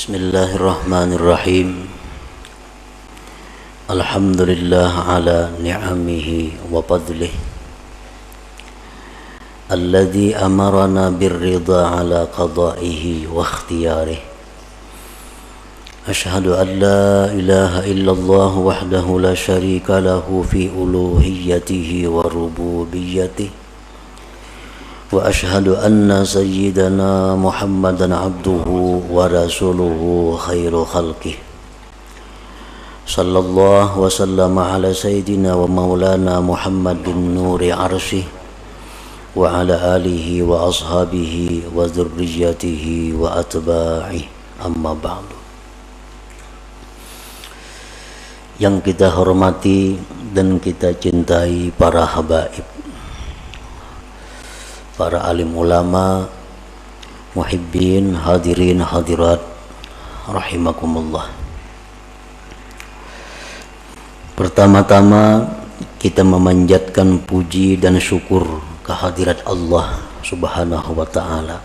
Bismillahirrahmanirrahim. Alhamdulillah ala ni'amihi wa fadlih alladhi amarana birrida ala qada'ihi wa ikhtiyarih. Ashhadu an la ilaha illallah wahdahu la syarika lahu fi uluhiyyatihi wa rububiyyatihi. Wa ashhadu anna sayyidana Muhammadan abduhu wa rasuluhu khairu khalqih. Sallallahu wa sallama ala sayyidina wa maulana Muhammadin nuri arsyih wa ala alihi wa ashabihi wa dzurriyyatihi wa atba'ih, amma ba'du. Yang kita hormati dan kita cintai para habaib, para alim ulama, muhibbin, hadirin hadirat rahimakumullah. Pertama-tama kita memanjatkan puji dan syukur kehadirat Allah Subhanahu wa ta'ala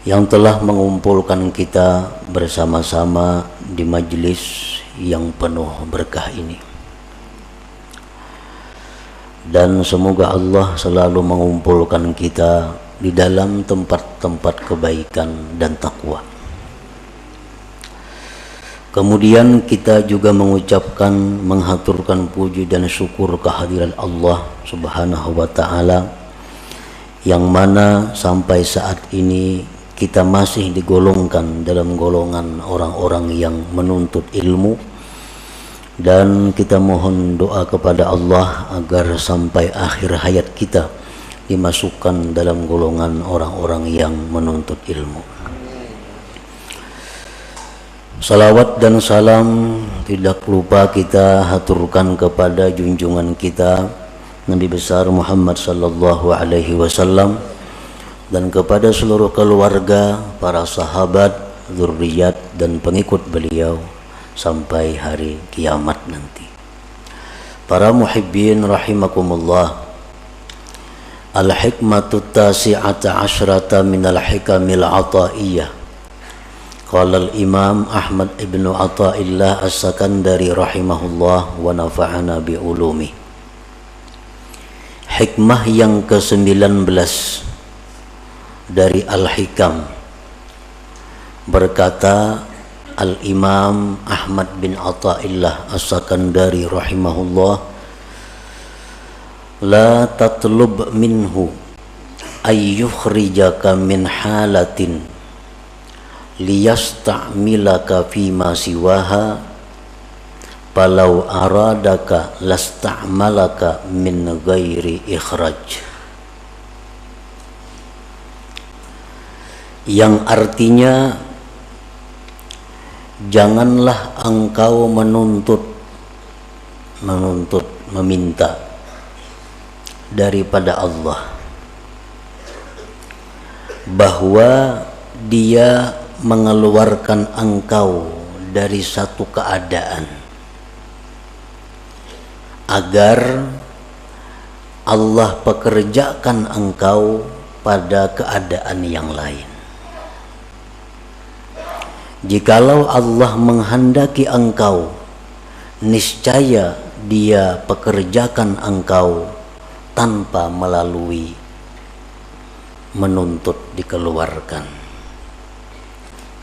yang telah mengumpulkan kita bersama-sama di majelis yang penuh berkah ini. Dan semoga Allah selalu mengumpulkan kita di dalam tempat-tempat kebaikan dan takwa. Kemudian kita juga mengucapkan, menghaturkan puji dan syukur kehadiran Allah Subhanahu wa ta'ala yang mana sampai saat ini kita masih digolongkan dalam golongan orang-orang yang menuntut ilmu. Dan kita mohon doa kepada Allah agar sampai akhir hayat kita dimasukkan dalam golongan orang-orang yang menuntut ilmu. Salawat dan salam tidak lupa kita haturkan kepada junjungan kita Nabi besar Muhammad sallallahu alaihi wasallam dan kepada seluruh keluarga, para sahabat, zurriyat dan pengikut beliau sampai hari kiamat nanti. Para muhibbin rahimakumullah, al-hikmatu tasi'ata asyrata minal hikamil ataiyah. Qala al-imam Ahmad ibn Athaillah as-Sakandari rahimahullah wa nafa'ana bi ulumi. Hikmah yang ke-19 dari al-hikam, berkata Al-Imam Ahmad bin Athaillah As-Sakandari rahimahullah, la tatlub minhu ayyukhrijaka min halatin liyasta'milaka fima siwaha palau aradaka lasta'malaka min ghairi ikhraj. Yang artinya, janganlah engkau meminta daripada Allah bahwa Dia mengeluarkan engkau dari satu keadaan agar Allah pekerjakan engkau pada keadaan yang lain. Jikalau Allah menghendaki engkau, niscaya Dia pekerjakan engkau tanpa melalui menuntut dikeluarkan.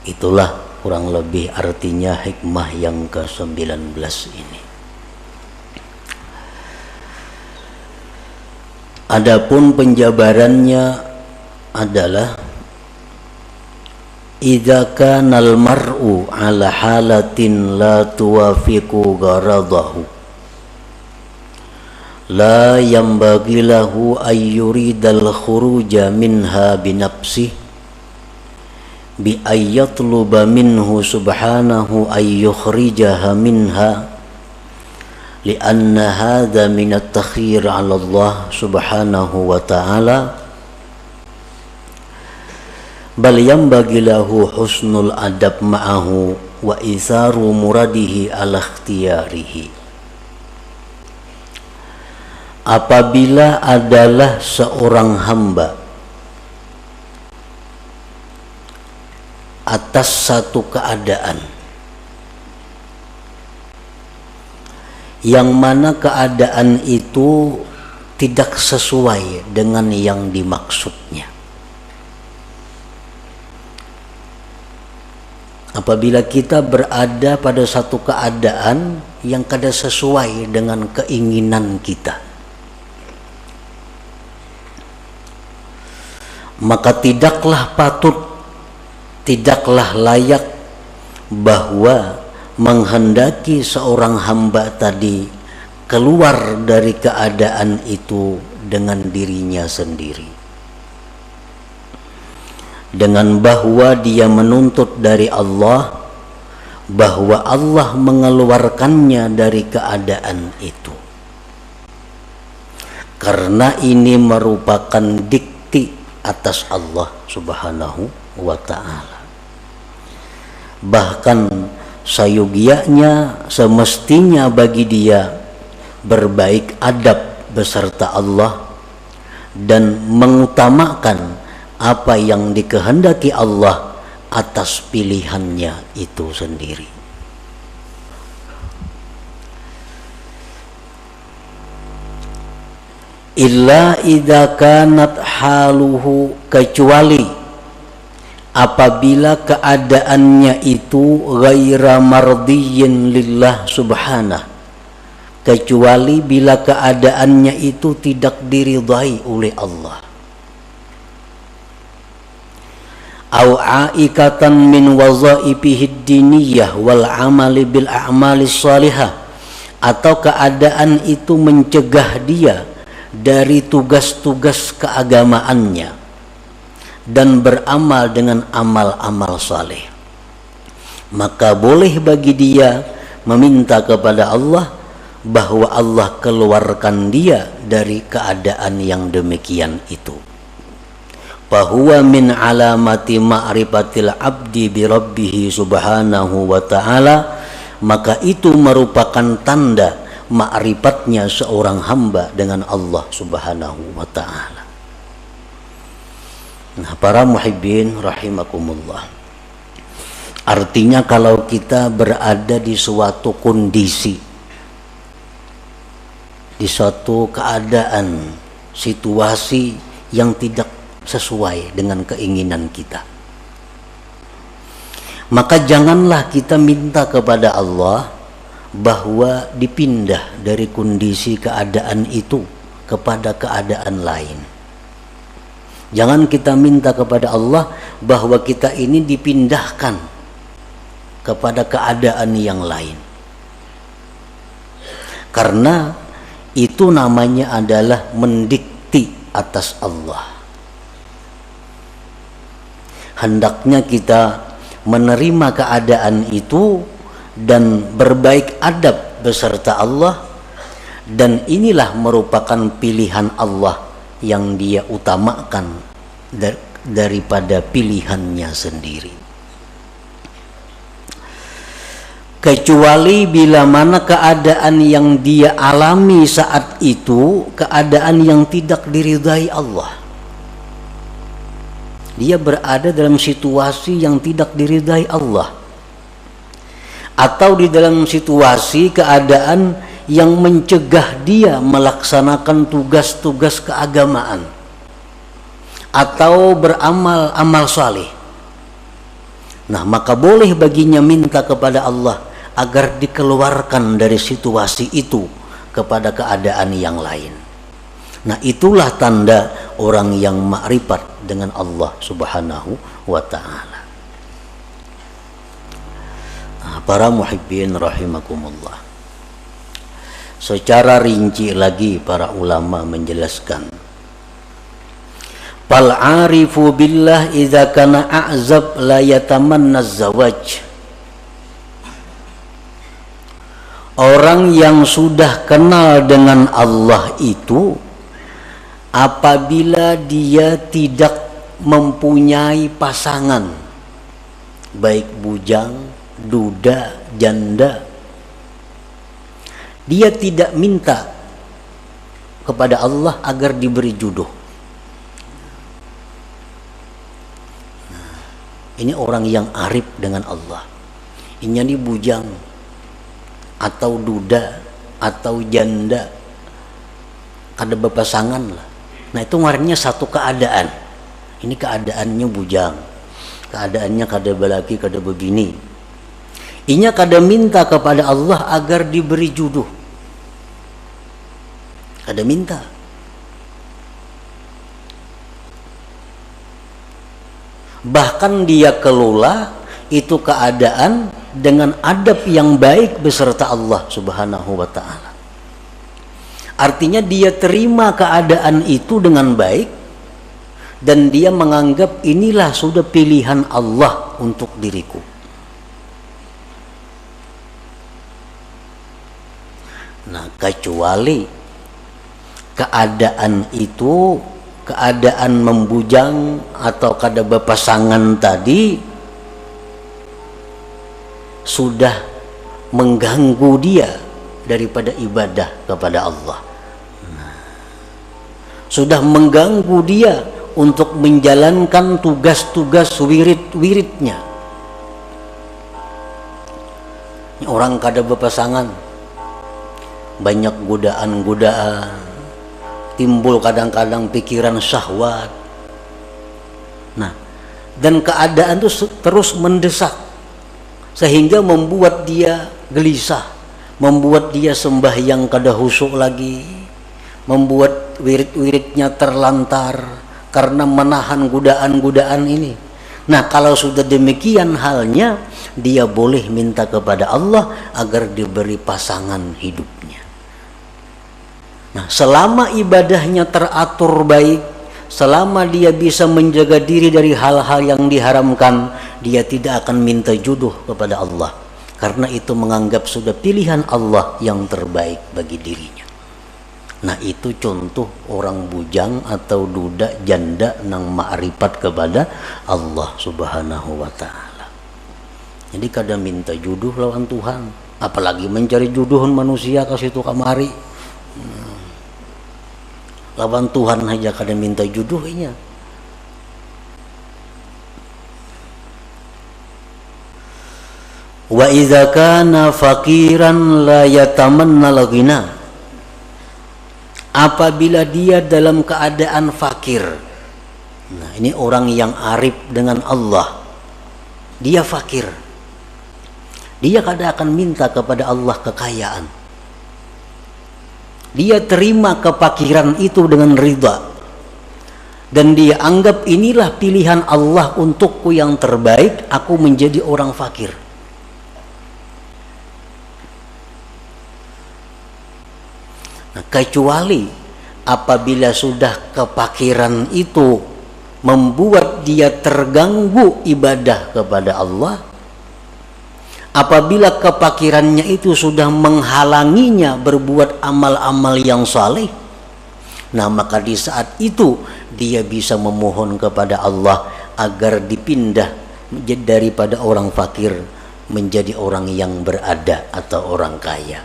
Itulah kurang lebih artinya hikmah yang ke-19 ini. Adapun penjabarannya adalah idza kana al-mar'u ala halatin la tuwafiqu gharadahu la yanbaghi lahu ay yuridal khuruja minha bi nafsihi bi ayyatluba minhu subhanahu ay yukhrijaha minha li'anna hadha min at-takhir 'ala Allah subhanahu wa ta'ala bal yanbaghi lahu husnul adab ma'ahu wa isaru muradihi ala ikhtiyarihi. Apabila adalah seorang hamba atas satu keadaan yang mana keadaan itu tidak sesuai dengan yang dimaksudnya. Apabila kita berada pada satu keadaan yang kada sesuai dengan keinginan kita, maka tidaklah patut, tidaklah layak bahwa menghendaki seorang hamba tadi keluar dari keadaan itu dengan dirinya sendiri, dengan bahwa dia menuntut dari Allah bahwa Allah mengeluarkannya dari keadaan itu, karena ini merupakan dikti atas Allah Subhanahu wa ta'ala. Bahkan sayogianya semestinya bagi dia berbaik adab beserta Allah dan mengutamakan apa yang dikehendaki Allah atas pilihannya itu sendiri. Illa idza kanat haluhu, kecuali apabila keadaannya itu ghaira mardiyyin lillah subhanah, kecuali bila keadaannya itu tidak diridhai oleh Allah. Au aikatan min wazaifihid diniyah wal amali bil a'malis salihah, atau keadaan itu mencegah dia dari tugas-tugas keagamaannya dan beramal dengan amal-amal saleh, maka boleh bagi dia meminta kepada Allah bahwa Allah keluarkan dia dari keadaan yang demikian itu. Fahuwa min alamati ma'rifatil abdi bi rabbih subhanahu wa ta'ala, maka itu merupakan tanda ma'rifatnya seorang hamba dengan Allah subhanahu wa ta'ala. Nah, para muhibbin rahimakumullah, artinya kalau kita berada di suatu kondisi, di suatu keadaan, situasi yang tidak sesuai dengan keinginan kita, maka janganlah kita minta kepada Allah bahwa dipindah dari kondisi keadaan itu kepada keadaan lain. Jangan kita minta kepada Allah bahwa kita ini dipindahkan kepada keadaan yang lain, karena itu namanya adalah mendikti atas Allah. Hendaknya kita menerima keadaan itu dan berbaik adab beserta Allah, dan inilah merupakan pilihan Allah yang dia utamakan daripada pilihannya sendiri. Kecuali bila mana keadaan yang dia alami saat itu keadaan yang tidak diridhai Allah, dia berada dalam situasi yang tidak diridhai Allah, atau di dalam situasi keadaan yang mencegah dia melaksanakan tugas-tugas keagamaan atau beramal amal saleh. Nah, maka boleh baginya minta kepada Allah agar dikeluarkan dari situasi itu kepada keadaan yang lain. Nah, itulah tanda orang yang ma'rifat dengan Allah subhanahu wa ta'ala. Nah, para muhibbin rahimakumullah, secara rinci lagi para ulama menjelaskan, fal arifu billah idza kana a'zab la yatamanna zawaj. Orang yang sudah kenal dengan Allah itu, apabila dia tidak mempunyai pasangan, baik bujang, duda, janda, dia tidak minta kepada Allah agar diberi jodoh. Ini orang yang arif dengan Allah. Inya ini bujang atau duda atau janda, kada berpasangan lah. Nah itu ngarannya satu keadaan. Ini keadaannya bujang, keadaannya kada belaki, kada begini. Inya kada minta kepada Allah agar diberi jodoh, kada minta. Bahkan dia kelola itu keadaan dengan adab yang baik beserta Allah Subhanahu wa ta'ala. Artinya dia terima keadaan itu dengan baik dan dia menganggap inilah sudah pilihan Allah untuk diriku. Nah, kecuali keadaan itu, keadaan membujang atau kada berpasangan tadi sudah mengganggu dia daripada ibadah kepada Allah. Sudah mengganggu dia untuk menjalankan tugas-tugas wirid-wiridnya. Orang kada berpasangan, banyak godaan-godaan, timbul kadang-kadang pikiran syahwat. Nah, dan keadaan itu terus mendesak sehingga membuat dia gelisah, membuat dia sembahyang kada khusyuk lagi, membuat wirid-wiridnya terlantar karena menahan godaan-godaan ini. Nah, kalau sudah demikian halnya, dia boleh minta kepada Allah agar diberi pasangan hidupnya. Nah, selama ibadahnya teratur baik, selama dia bisa menjaga diri dari hal-hal yang diharamkan, dia tidak akan minta jodoh kepada Allah, karena itu menganggap sudah pilihan Allah yang terbaik bagi dirinya. Nah, itu contoh orang bujang atau duda janda nang ma'rifat kepada Allah Subhanahu wa ta'ala. Jadi kada minta jodoh lawan Tuhan, apalagi mencari jodoh manusia ke situ kamari. Lawan Tuhan aja kada minta jodohnya. Wa idza kana faqiran la yatamanna al-ghina. Apabila dia dalam keadaan fakir. Nah, ini orang yang arif dengan Allah. Dia fakir. Dia kada akan minta kepada Allah kekayaan. Dia terima kefakiran itu dengan ridha. Dan dia anggap inilah pilihan Allah untukku yang terbaik, aku menjadi orang fakir. Nah, kecuali apabila sudah kefakiran itu membuat dia terganggu ibadah kepada Allah, apabila kefakirannya itu sudah menghalanginya berbuat amal-amal yang saleh, nah maka di saat itu dia bisa memohon kepada Allah agar dipindah daripada orang fakir menjadi orang yang berada atau orang kaya.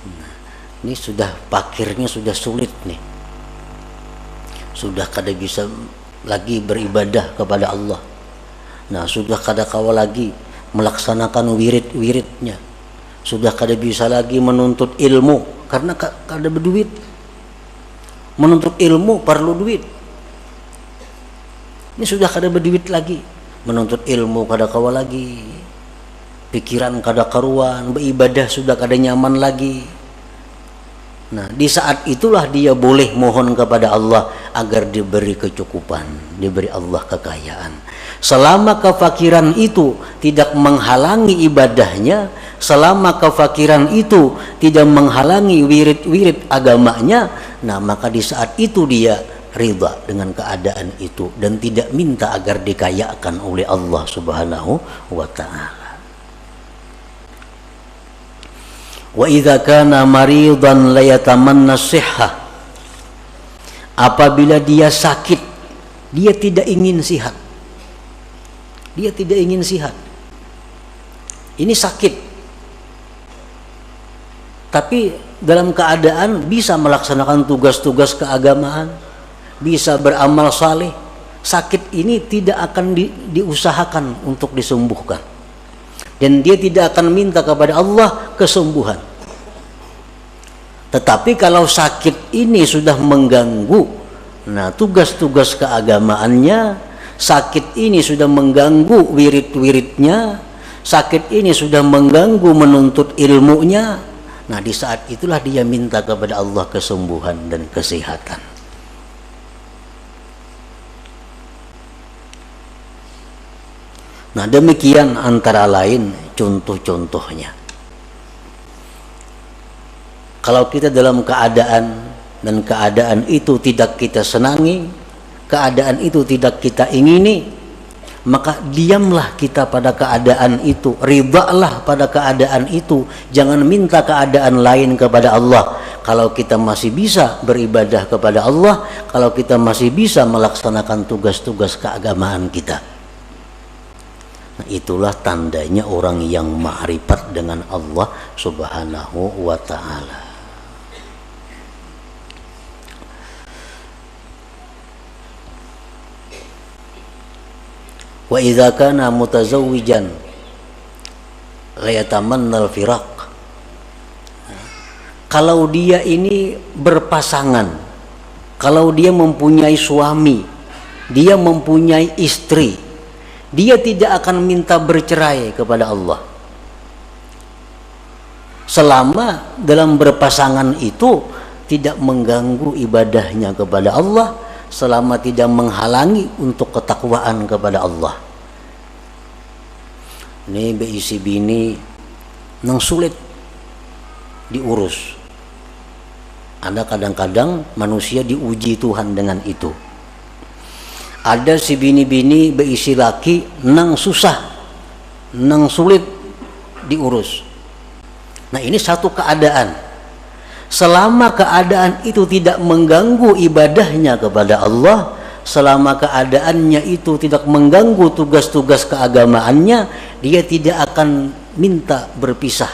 Nah, ini sudah fakirnya sudah sulit nih, sudah kada bisa lagi beribadah kepada Allah. Nah, sudah kada kawal lagi melaksanakan wirid-wiridnya, sudah kada bisa lagi menuntut ilmu karena kada berduit. Menuntut ilmu perlu duit. Ini sudah kada berduit lagi, menuntut ilmu kada kawal lagi, pikiran kada karuan, beribadah sudah kada nyaman lagi. Nah, di saat itulah dia boleh mohon kepada Allah agar diberi kecukupan, diberi Allah kekayaan. Selama kefakiran itu tidak menghalangi ibadahnya, selama kefakiran itu tidak menghalangi wirid-wirid agamanya, nah maka di saat itu dia ridha dengan keadaan itu dan tidak minta agar dikayakan oleh Allah Subhanahu wa ta'ala. Wa idza kana maridan la yatamanna sihhah. Apabila dia sakit, dia tidak ingin sihat. Dia tidak ingin sihat. Ini sakit. Tapi dalam keadaan bisa melaksanakan tugas-tugas keagamaan, bisa beramal saleh, sakit ini tidak akan diusahakan untuk disembuhkan, dan dia tidak akan minta kepada Allah kesembuhan. Tetapi kalau sakit ini sudah mengganggu, nah tugas-tugas keagamaannya, sakit ini sudah mengganggu wirid-wiridnya, sakit ini sudah mengganggu menuntut ilmunya, nah di saat itulah dia minta kepada Allah kesembuhan dan kesehatan. Nah demikian antara lain contoh-contohnya. Kalau kita dalam keadaan dan keadaan itu tidak kita senangi, keadaan itu tidak kita ingini, maka diamlah kita pada keadaan itu, ridhalah pada keadaan itu, jangan minta keadaan lain kepada Allah. Kalau kita masih bisa beribadah kepada Allah, kalau kita masih bisa melaksanakan tugas-tugas keagamaan kita, nah itulah tandanya orang yang ma'rifat dengan Allah Subhanahu wa ta'ala. Wa idza kana mutazawwijan la yatamanna al-firaq. Kalau dia ini berpasangan, kalau dia mempunyai suami, dia mempunyai istri, dia tidak akan minta bercerai kepada Allah selama dalam berpasangan itu tidak mengganggu ibadahnya kepada Allah, selama tidak menghalangi untuk ketakwaan kepada Allah. Ini beisi bini nang sulit diurus. Ada kadang-kadang manusia diuji Tuhan dengan itu. Ada si bini-bini beisi laki nang susah, nang sulit diurus. Nah ini satu keadaan. Selama keadaan itu tidak mengganggu ibadahnya kepada Allah, selama keadaannya itu tidak mengganggu tugas-tugas keagamaannya, dia tidak akan minta berpisah,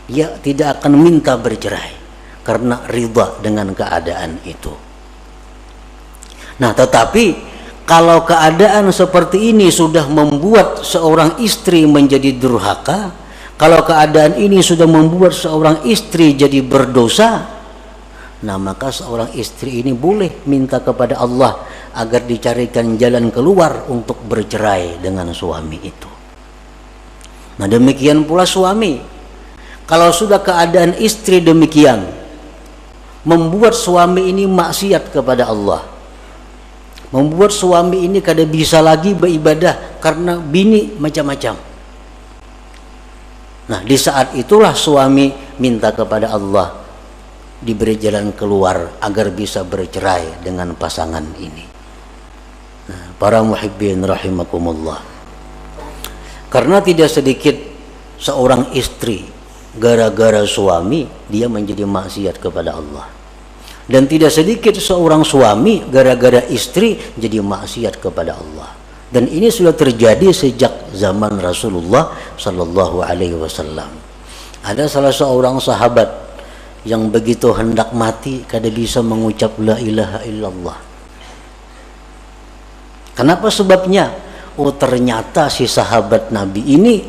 dia tidak akan minta bercerai karena ridha dengan keadaan itu. Nah tetapi kalau keadaan seperti ini sudah membuat seorang istri menjadi durhaka, kalau keadaan ini sudah membuat seorang istri jadi berdosa, nah maka seorang istri ini boleh minta kepada Allah agar dicarikan jalan keluar untuk bercerai dengan suami itu. Nah demikian pula suami, kalau sudah keadaan istri demikian membuat suami ini maksiat kepada Allah, membuat suami ini kada bisa lagi beribadah karena bini macam-macam. Nah di saat itulah suami minta kepada Allah diberi jalan keluar agar bisa bercerai dengan pasangan ini. Nah, para muhibbin rahimakumullah, karena tidak sedikit seorang istri gara-gara suami dia menjadi maksiat kepada Allah, dan tidak sedikit seorang suami gara-gara istri jadi maksiat kepada Allah. Dan ini sudah terjadi sejak zaman Rasulullah Sallallahu Alaihi Wasallam. Ada salah seorang sahabat yang begitu hendak mati kada bisa mengucap la ilaha illallah. Kenapa sebabnya? Oh ternyata si sahabat Nabi ini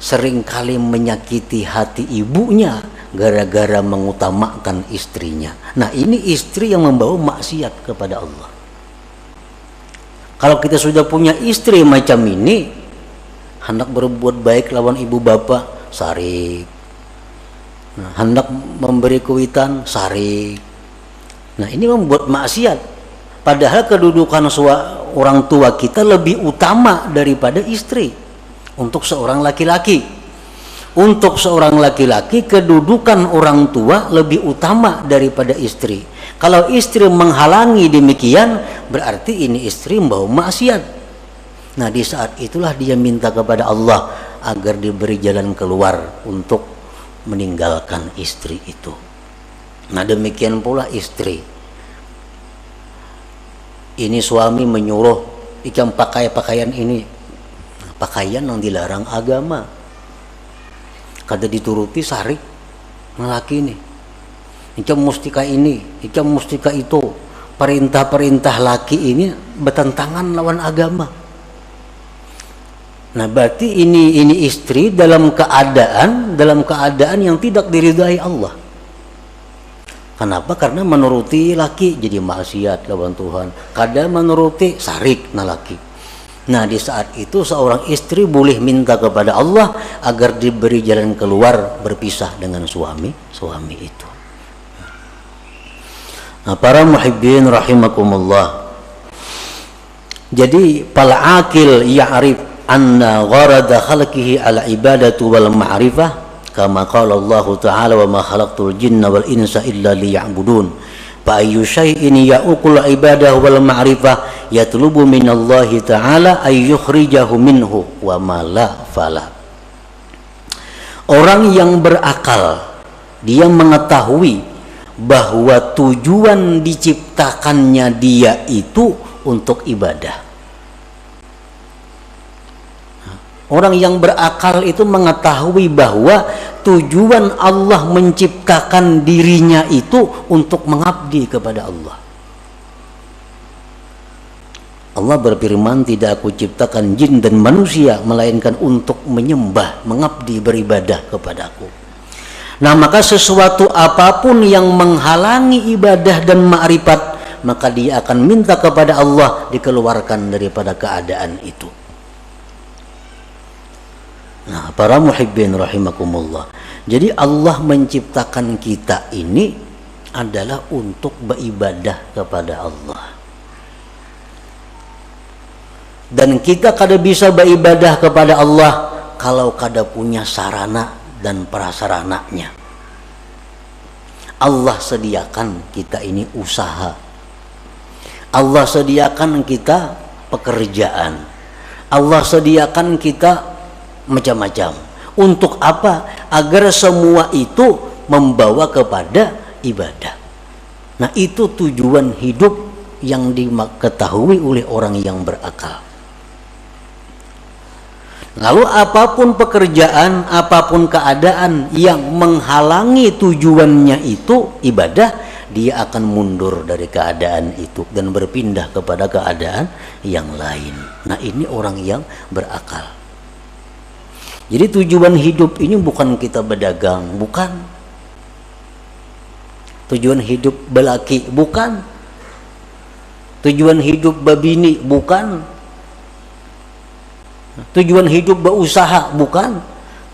seringkali menyakiti hati ibunya gara-gara mengutamakan istrinya. Nah ini istri yang membawa maksiat kepada Allah. Kalau kita sudah punya istri macam ini, hendak berbuat baik lawan ibu bapak, sarik. Nah, hendak memberi kuitan, sarik. Nah ini membuat maksiat. Padahal kedudukan orang tua kita lebih utama daripada istri. Untuk seorang laki-laki, untuk seorang laki-laki kedudukan orang tua lebih utama daripada istri. Kalau istri menghalangi demikian, berarti ini istri membawa maksiat. Nah di saat itulah dia minta kepada Allah agar diberi jalan keluar untuk meninggalkan istri itu. Nah demikian pula istri. Ini suami menyuruh ikam pakai pakaian ini, pakaian yang dilarang agama, kada dituruti sarik lelaki ini. Ikam mustika ini, ikam mustika itu, perintah-perintah laki ini bertentangan lawan agama. Nah, berarti ini istri dalam keadaan yang tidak diridhai Allah. Kenapa? Karena menuruti laki jadi maksiat lawan Tuhan. Kadang menuruti sarik na laki. Nah, di saat itu seorang istri boleh minta kepada Allah agar diberi jalan keluar berpisah dengan suami itu. Nah, para muhibbin rahimakumullah. Jadi fal aqil ya'rif anna gharada khalqihi ala ibadatu wal ma'rifah kama qala Allah ta'ala wa ma khalaqtul jinna wal insa illa liya'budun fa ayyu syai'in ya'uqul ibadah wal ma'rifah yatlubu minallahi ta'ala ay yukhrijahu minhu wa ma la fala. Orang yang berakal dia mengetahui bahwa tujuan diciptakannya dia itu untuk ibadah. Orang yang berakal itu mengetahui bahwa tujuan Allah menciptakan dirinya itu untuk mengabdi kepada Allah. Allah berfirman, tidak aku ciptakan jin dan manusia melainkan untuk menyembah, mengabdi, beribadah kepadaku. Nah, maka sesuatu apapun yang menghalangi ibadah dan ma'rifat, maka dia akan minta kepada Allah dikeluarkan daripada keadaan itu. Nah, para muhibbin rahimakumullah. Jadi Allah menciptakan kita ini adalah untuk beribadah kepada Allah. Dan kita kada bisa beribadah kepada Allah kalau kada punya sarana dan prasarananya. Allah sediakan kita ini usaha. Allah sediakan kita pekerjaan. Allah sediakan kita macam-macam. Untuk apa? Agar semua itu membawa kepada ibadah. Nah, itu tujuan hidup yang diketahui oleh orang yang berakal. Lalu apapun pekerjaan, apapun keadaan yang menghalangi tujuannya itu ibadah, dia akan mundur dari keadaan itu dan berpindah kepada keadaan yang lain. Nah, ini orang yang berakal. Jadi tujuan hidup ini bukan kita berdagang, bukan. Tujuan hidup belaki, bukan. Tujuan hidup babini, bukan. Tujuan hidup berusaha, bukan.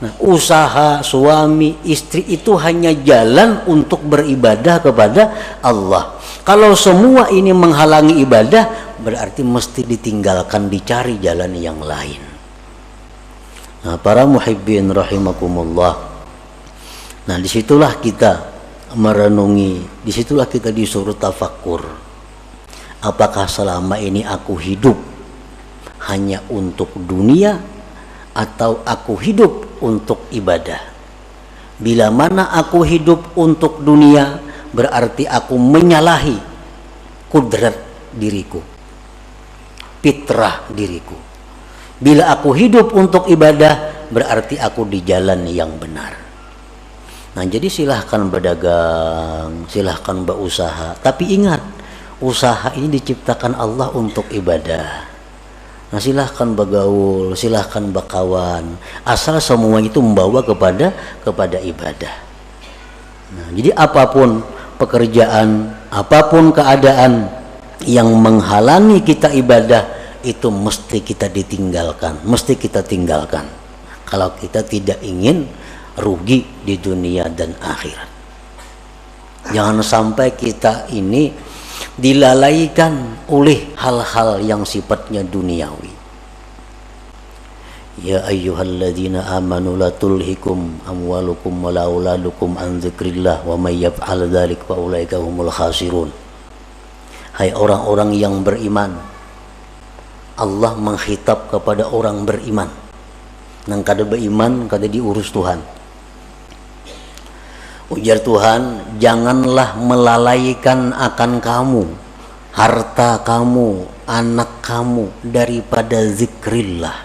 Nah, usaha suami istri itu hanya jalan untuk beribadah kepada Allah. Kalau semua ini menghalangi ibadah, berarti mesti ditinggalkan, dicari jalan yang lain. Nah, para muhibbin rahimakumullah. Nah, disitulah kita merenungi, disitulah kita disuruh tafakkur. Apakah selama ini aku hidup hanya untuk dunia atau aku hidup untuk ibadah? Bila mana aku hidup untuk dunia, berarti aku menyalahi kudrat diriku, fitrah diriku. Bila aku hidup untuk ibadah, berarti aku di jalan yang benar. Nah, jadi silahkan berdagang, silahkan berusaha. Tapi ingat, usaha ini diciptakan Allah untuk ibadah. Nah, silahkan bergaul, silahkan berkawan. Asal semua itu membawa kepada ibadah. Nah, jadi apapun pekerjaan, apapun keadaan yang menghalangi kita ibadah, itu mesti kita ditinggalkan, mesti kita tinggalkan kalau kita tidak ingin rugi di dunia dan akhirat. Jangan sampai kita ini dilalaikan oleh hal-hal yang sifatnya duniawi. Ya ayyuhalladzina amanu la tulhikum amwalukum wala auladukum an dzikrillah wa may yaf'al dzalik fa ulaika humul khasirun. Hai orang-orang yang beriman, Allah menghitab kepada orang beriman. Nang kada beriman kada diurus Tuhan. Ujar Tuhan, janganlah melalaikan akan kamu, harta kamu, anak kamu daripada zikrillah.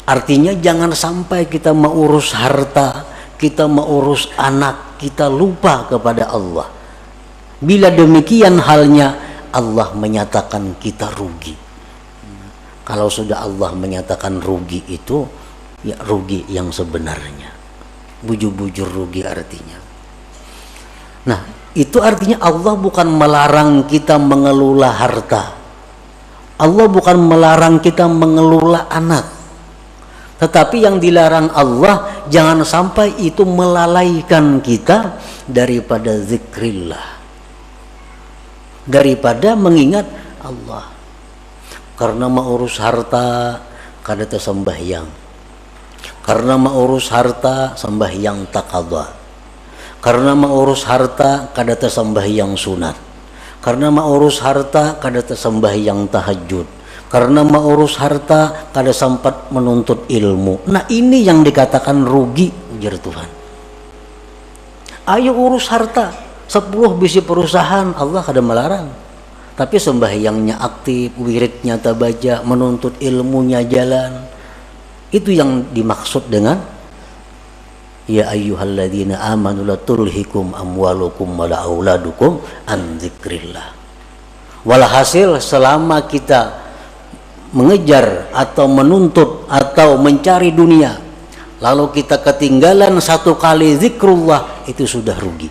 Artinya jangan sampai kita mengurus harta, kita mengurus anak, kita lupa kepada Allah. Bila demikian halnya, Allah menyatakan kita rugi. Kalau sudah Allah menyatakan rugi itu, ya rugi yang sebenarnya. Bujur-bujur rugi artinya. Nah, itu artinya Allah bukan melarang kita mengelola harta. Allah bukan melarang kita mengelola anak. Tetapi yang dilarang Allah, jangan sampai itu melalaikan kita daripada zikrillah, daripada mengingat Allah. Karena mau urus harta kada tersembahyang, karena mau urus harta sembahyang taqadha, karena mau urus harta kada tersembahyang sunat, karena mau urus harta kada tersembahyang tahajud, karena mau urus harta kada sempat menuntut ilmu. Nah, ini yang dikatakan rugi, ujar Tuhan. Ayo urus harta, 10 bisi perusahaan, Allah kada melarang. Tapi sembahyangnya aktif, wiridnya tabaja, menuntut ilmunya jalan. Itu yang dimaksud dengan ya ayyuhalladzina amanu la tulhikum amwalukum wala auladukum an dzikrillah. Walhasil selama kita mengejar atau menuntut atau mencari dunia, lalu kita ketinggalan satu kali zikrullah, itu sudah rugi.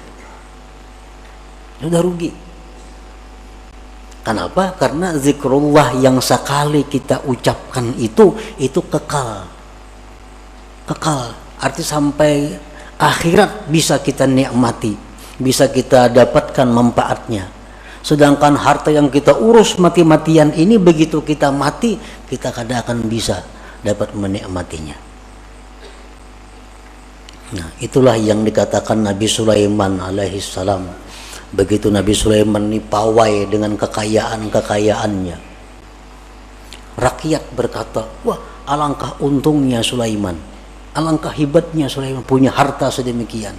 Sudah rugi. Kenapa? Karena zikrullah yang sekali kita ucapkan itu kekal. Kekal, arti sampai akhirat bisa kita nikmati, bisa kita dapatkan manfaatnya. Sedangkan harta yang kita urus mati-matian ini, begitu kita mati, kita kada akan bisa dapat menikmatinya. Nah, itulah yang dikatakan Nabi Sulaiman alaihissalam. Begitu Nabi Sulaiman ini pawai dengan kekayaan-kekayaannya, rakyat berkata, wah alangkah untungnya Sulaiman, alangkah hebatnya Sulaiman punya harta sedemikian.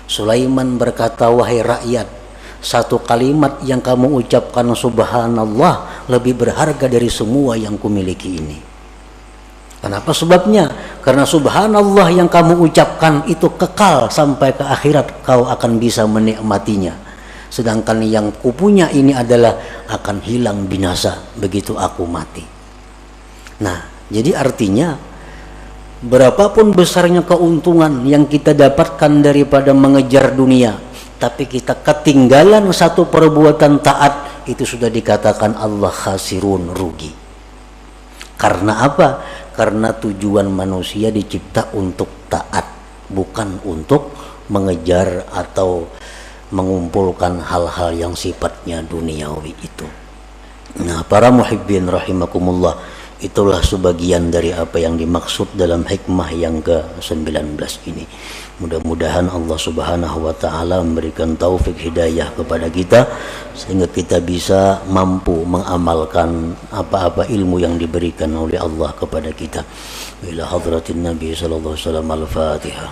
Sulaiman berkata, wahai rakyat, satu kalimat yang kamu ucapkan subhanallah lebih berharga dari semua yang kumiliki ini. Kenapa sebabnya? Karena subhanallah yang kamu ucapkan itu kekal sampai ke akhirat, kau akan bisa menikmatinya. Sedangkan yang kupunya ini adalah akan hilang binasa begitu aku mati. Nah, jadi artinya berapapun besarnya keuntungan yang kita dapatkan daripada mengejar dunia, tapi kita ketinggalan satu perbuatan taat, itu sudah dikatakan Allah khasirun, rugi. Karena apa? Karena tujuan manusia dicipta untuk taat, bukan untuk mengejar atau mengumpulkan hal-hal yang sifatnya duniawi itu. Nah, para muhibbin rahimakumullah, itulah sebagian dari apa yang dimaksud dalam hikmah yang ke-19 ini. Mudah-mudahan Allah Subhanahu wa taala memberikan taufik hidayah kepada kita sehingga kita bisa mampu mengamalkan apa-apa ilmu yang diberikan oleh Allah kepada kita. Ila hadratin Nabi sallallahu alaihi wasallam, al-Fatihah.